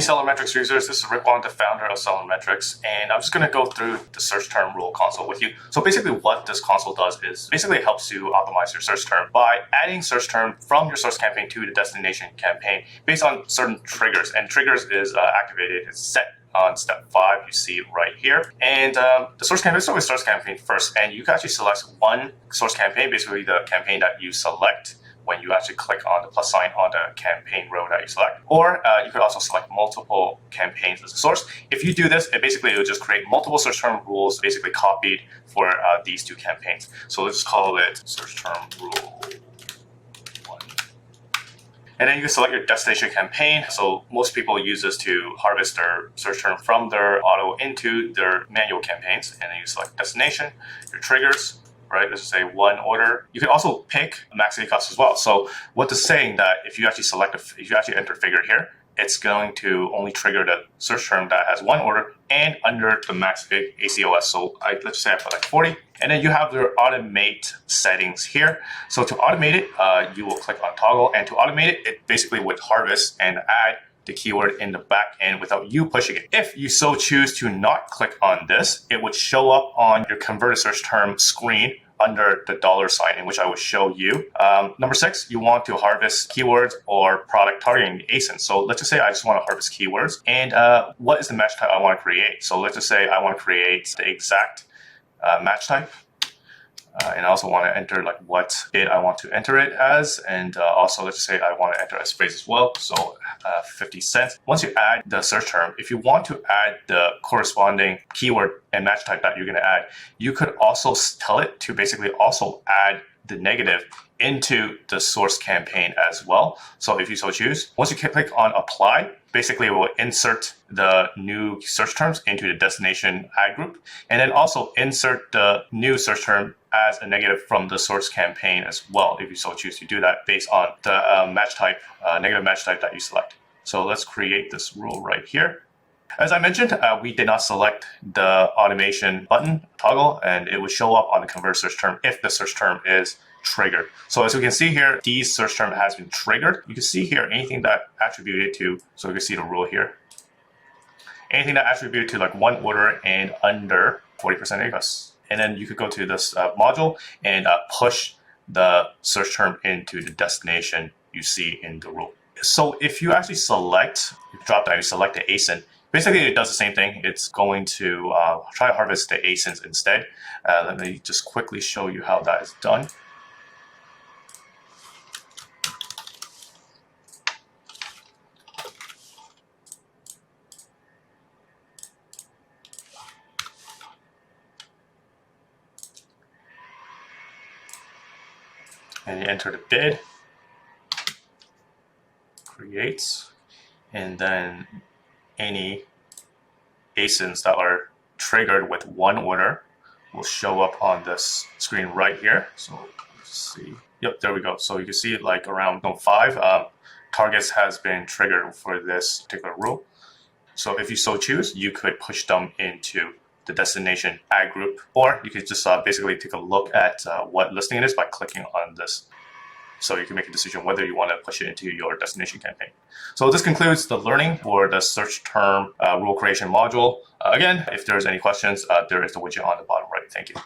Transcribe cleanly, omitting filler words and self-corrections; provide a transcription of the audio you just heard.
SellerMetrics users, this is Rick Wong, the founder of SellerMetrics, and I'm just going to go through the search term rule console with you. So basically what this console does is basically it helps you optimize your search term by adding search term from your source campaign to the destination campaign based on certain triggers. And triggers is activated, it's set on step 5, you see it right here. And the source campaign, so it starts campaign first, and you can actually select one source campaign, basically the campaign that you select when you actually click on the plus sign on the campaign row that you select. Or you could also select multiple campaigns as a source. If you do this, it will just create multiple search term rules basically copied for these two campaigns. So let's call it search term rule 1. And then you can select your destination campaign. So most people use this to harvest their search term from their auto into their manual campaigns. And then you select destination, your triggers, right? Let's just say one order. You can also pick max ACoS as well. So what is saying that if you actually if you actually enter figure here, it's going to only trigger the search term that has one order and under the max ACoS. So let's say I put like 40. And then you have your automate settings here. So to automate it, you will click on toggle, and to automate it, it basically would harvest and add the keyword in the back end without you pushing it. If you so choose to not click on this, it would show up on your converted search term screen under the $sign, in which I will show you. Number 6, you want to harvest keywords or product targeting ASIN. So let's just say I just want to harvest keywords, and what is the match type I want to create? So let's just say I want to create the exact match type. And I also want to enter like what bid I want to enter it as. And also let's just say I want to enter a phrase as well. So 50 cents. Once you add the search term, if you want to add the corresponding keyword and match type that you're going to add, you could also tell it to basically also add the negative into the source campaign as well. So if you so choose, once you click on apply, basically it will insert the new search terms into the destination ad group, and then also insert the new search term as a negative from the source campaign as well, if you so choose to do that based on the match type, negative match type that you select. So let's create this rule right here. As I mentioned, we did not select the automation button toggle, and it would show up on the convert search term if the search term is triggered. So as we can see here, the search term has been triggered. You can see here anything that attributed to, so you can see the rule here, anything that attributed to like one order and under 40% ACoS. And then you could go to this module and push the search term into the destination you see in the rule. So if you actually select, you drop down, you select the ASIN, basically it does the same thing. It's going to try to harvest the ASINs instead. Let me just quickly show you how that is done. And you enter the bid, creates, and then any ASINs that are triggered with one order will show up on this screen right here. So let's see. Yep, there we go. So you can see it like around 5 targets has been triggered for this particular rule. So if you so choose, you could push them into the destination ad group, or you could just basically take a look at what listing it is by clicking on this. So you can make a decision whether you want to push it into your destination campaign. So this concludes the learning for the search term rule creation module. Again, if there's any questions, there is the widget on the bottom right. Thank you.